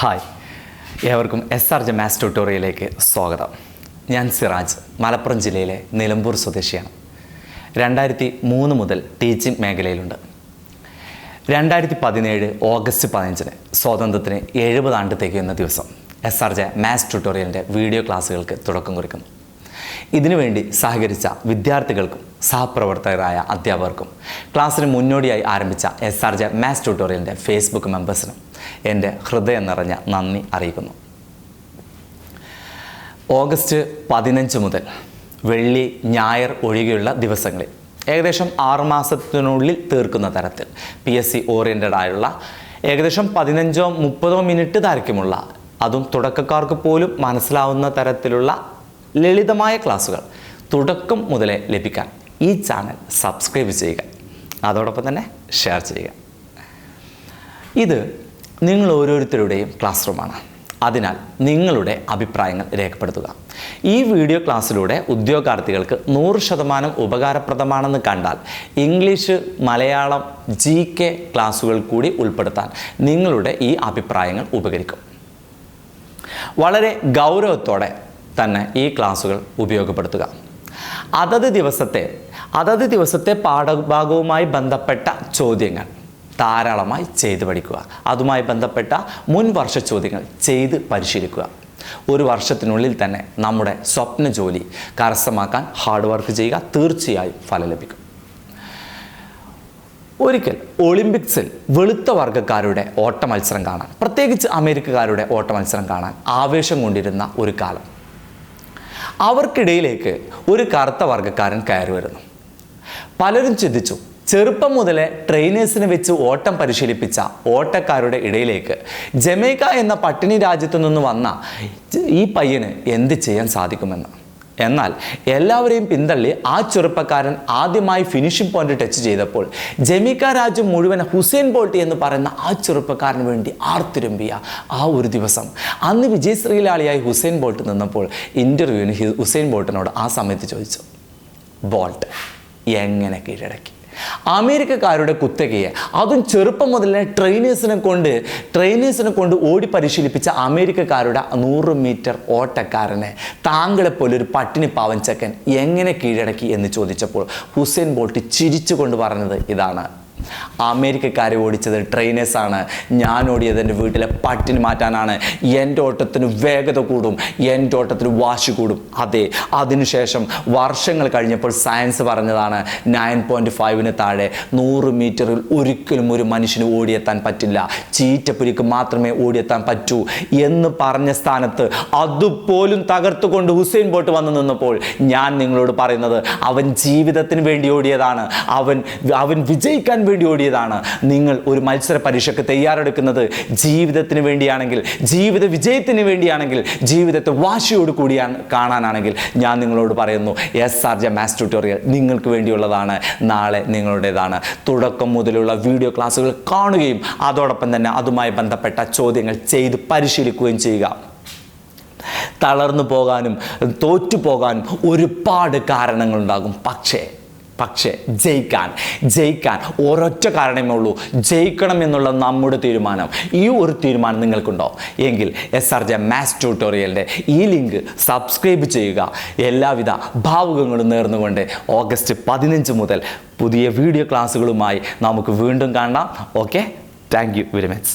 Hi, ഏവർക്കും SRJ maths ട്യൂട്ടോറിയലിലേക്ക് സ്വാഗതം. ഞാൻ സിറാജ്, മലപ്പുറം ജില്ലയിലെ നിലമ്പൂർ സ്വദേശിയാണ്. 2003 മുതൽ ടീച്ചിങ് മേഖലയിലുണ്ട്. 2017 ഓഗസ്റ്റ് 15 സ്വാതന്ത്ര്യത്തിന് 70 ആണ്ട് തികയുന്ന ദിവസം SRJ മാത്സ് ട്യൂട്ടോറിയലിൻ്റെ വീഡിയോ ക്ലാസ്സുകൾക്ക് തുടക്കം കുറിക്കുന്നു. ഇതിനുവേണ്ടി സഹകരിച്ച വിദ്യാർത്ഥികൾക്കും സഹപ്രവർത്തകരായ അധ്യാപകർക്കും ക്ലാസ്സിന് മുന്നോടിയായി ആരംഭിച്ച SRJ മാത്സ് ട്യൂട്ടോറിയലിൻ്റെ ഫേസ്ബുക്ക് മെമ്പേഴ്സിനും എൻ്റെ ഹൃദയം നിറഞ്ഞ നന്ദി അറിയിക്കുന്നു. ഓഗസ്റ്റ് 15 മുതൽ വെള്ളി, ഞായർ ഒഴികെയുള്ള ദിവസങ്ങളിൽ ഏകദേശം 6 മാസത്തിനുള്ളിൽ തീർക്കുന്ന തരത്തിൽ PSC ഓറിയൻറ്റഡ് ആയുള്ള ഏകദേശം 15-30 മിനിറ്റ് ദൈർഘ്യമുള്ള, അതും തുടക്കക്കാർക്ക് പോലും മനസ്സിലാവുന്ന തരത്തിലുള്ള ലളിതമായ ക്ലാസ്സുകൾ തുടക്കം മുതലേ ലഭിക്കാൻ ഈ ചാനൽ സബ്സ്ക്രൈബ് ചെയ്യുക, അതോടൊപ്പം തന്നെ ഷെയർ ചെയ്യുക. ഇത് നിങ്ങൾ ഓരോരുത്തരുടെയും ക്ലാസ് റൂമാണ്. അതിനാൽ നിങ്ങളുടെ അഭിപ്രായങ്ങൾ രേഖപ്പെടുത്തുക. ഈ വീഡിയോ ക്ലാസ്സിലൂടെ ഉദ്യോഗാർത്ഥികൾക്ക് 100% ഉപകാരപ്രദമാണെന്ന് കണ്ടാൽ ഇംഗ്ലീഷ്, മലയാളം, GK ക്ലാസ്സുകൾ കൂടി ഉൾപ്പെടുത്താൻ നിങ്ങളുടെ ഈ അഭിപ്രായങ്ങൾ ഉപകരിക്കും. വളരെ ഗൗരവത്തോടെ തന്നെ ഈ ക്ലാസ്സുകൾ ഉപയോഗപ്പെടുത്തുക. അതത് ദിവസത്തെ പാഠഭാഗവുമായി ബന്ധപ്പെട്ട ചോദ്യങ്ങൾ ധാരാളമായി ചെയ്ത് പഠിക്കുക. അതുമായി ബന്ധപ്പെട്ട മുൻ വർഷ ചോദ്യങ്ങൾ ചെയ്ത് പരിശീലിക്കുക. ഒരു വർഷത്തിനുള്ളിൽ തന്നെ നമ്മുടെ സ്വപ്ന ജോലി കരസ്ഥമാക്കാൻ ഹാർഡ് വർക്ക് ചെയ്യുക. തീർച്ചയായും ഫലം ലഭിക്കും. ഒരിക്കൽ ഒളിമ്പിക്സിൽ വെളുത്ത വർഗ്ഗക്കാരുടെ ഓട്ട മത്സരം കാണാൻ, പ്രത്യേകിച്ച് അമേരിക്കക്കാരുടെ ഓട്ട മത്സരം കാണാൻ ആവേശം കൊണ്ടിരുന്ന ഒരു കാലം. അവർക്കിടയിലേക്ക് ഒരു കറുത്ത വർഗ്ഗക്കാരൻ കയറി വരുന്നു. പലരും ചിന്തിച്ചു, ചെറുപ്പം മുതലേ ട്രെയിനേഴ്സിനെ വെച്ച് ഓട്ടം പരിശീലിപ്പിച്ച ഓട്ടക്കാരുടെ ഇടയിലേക്ക് ജമൈക്ക എന്ന പട്ടിണി രാജ്യത്തു നിന്ന് വന്ന ഈ പയ്യന് എന്ത് ചെയ്യാൻ സാധിക്കുമെന്ന്. എന്നാൽ എല്ലാവരെയും പിന്തള്ളി ആ ചെറുപ്പക്കാരൻ ആദ്യമായി ഫിനിഷിംഗ് പോയിന്റ് ടച്ച് ചെയ്തപ്പോൾ ജമൈക്ക രാജ്യം മുഴുവൻ ഹുസൈൻ ബോൾട്ട് എന്ന് പറയുന്ന ആ ചെറുപ്പക്കാരന് വേണ്ടി ആർത്തിരമ്പിയ ആ ഒരു ദിവസം, അന്ന് വിജയശ്രീലാളിയായി ഹുസൈൻ ബോൾട്ട് നിന്നപ്പോൾ ഇൻ്റർവ്യൂവിന് ഹുസൈൻ ബോൾട്ടിനോട് ആ സമയത്ത് ചോദിച്ചു, ബോൾട്ട് എങ്ങനെ കീഴടക്കി അമേരിക്കക്കാരുടെ കുത്തകയെ, അതും ചെറുപ്പം മുതലേ ട്രെയിനേഴ്സിനെ കൊണ്ട് ഓടി പരിശീലിപ്പിച്ച അമേരിക്കക്കാരുടെ 100 മീറ്റർ ഓട്ടക്കാരനെ താങ്കളെപ്പോലൊരു പട്ടിണി പാവൻ ചെക്കൻ എങ്ങനെ കീഴടക്കി എന്ന് ചോദിച്ചപ്പോൾ ഹുസൈൻ ബോൾട്ട് ചിരിച്ചുകൊണ്ട് പറഞ്ഞത് ഇതാണ്, അമേരിക്കക്കാരെ ഓടിച്ചത് ട്രെയിനേഴ്സാണ്, ഞാൻ ഓടിയത് എൻ്റെ വീട്ടിലെ പട്ടിണി മാറ്റാനാണ്. എൻ്റെ ഓട്ടത്തിന് വേഗത കൂടും, എൻ്റെ ഓട്ടത്തിന് വാശി കൂടും. അതെ, അതിനുശേഷം വർഷങ്ങൾ കഴിഞ്ഞപ്പോൾ സയൻസ് പറഞ്ഞതാണ് 9.5 താഴെ 100 മീറ്ററിൽ ഒരിക്കലും ഒരു മനുഷ്യന് ഓടിയെത്താൻ പറ്റില്ല, ചീറ്റപ്പുലിക്ക് മാത്രമേ ഓടിയെത്താൻ പറ്റൂ എന്ന് പറഞ്ഞ സ്ഥാനത്ത് അതുപോലും തകർത്തുകൊണ്ട് ഹുസൈൻ ബോൾട്ട് വന്നു നിന്നപ്പോൾ ഞാൻ നിങ്ങളോട് പറയുന്നത്, അവൻ ജീവിതത്തിന് വേണ്ടി ഓടിയതാണ്, അവൻ വിജയിക്കാൻ വേണ്ടി ഓടിയതാണ്. നിങ്ങൾ ഒരു മത്സര പരീക്ഷയ്ക്ക് തയ്യാറെടുക്കുന്നത് ജീവിതത്തിന് വേണ്ടിയാണെങ്കിൽ, ജീവിത വിജയത്തിന് വേണ്ടിയാണെങ്കിൽ, ജീവിതത്തെ വാശിയോട് കൂടിയാണ് കാണാനാണെങ്കിൽ ഞാൻ നിങ്ങളോട് പറയുന്നു, SRJ മാത്സ് ട്യൂട്ടോറിയൽ നിങ്ങൾക്ക് വേണ്ടിയുള്ളതാണ്, നാളെ നിങ്ങളുടേതാണ്. തുടക്കം മുതലുള്ള വീഡിയോ ക്ലാസ്സുകൾ കാണുകയും അതോടൊപ്പം തന്നെ അതുമായി ബന്ധപ്പെട്ട ചോദ്യങ്ങൾ ചെയ്ത് പരിശീലിക്കുകയും ചെയ്യുക. തളർന്നു പോകാനും തോറ്റു പോകാനും ഒരുപാട് കാരണങ്ങളുണ്ടാകും. പക്ഷേ ജയിക്കാൻ ഒരൊറ്റ കാരണമേ ഉള്ളൂ, ജയിക്കണം എന്നുള്ള നമ്മുടെ തീരുമാനം. ഈ ഒരു തീരുമാനം നിങ്ങൾക്കുണ്ടോ എങ്കിൽ SRJ മാത്സ് ട്യൂട്ടോറിയലിൻ്റെ ഈ ലിങ്ക് സബ്സ്ക്രൈബ് ചെയ്യുക. എല്ലാവിധ ഭാവുകങ്ങളും നേർന്നുകൊണ്ട് ഓഗസ്റ്റ് 15 മുതൽ പുതിയ വീഡിയോ ക്ലാസ്സുകളുമായി നമുക്ക് വീണ്ടും കാണാം. Okay, thank you very much.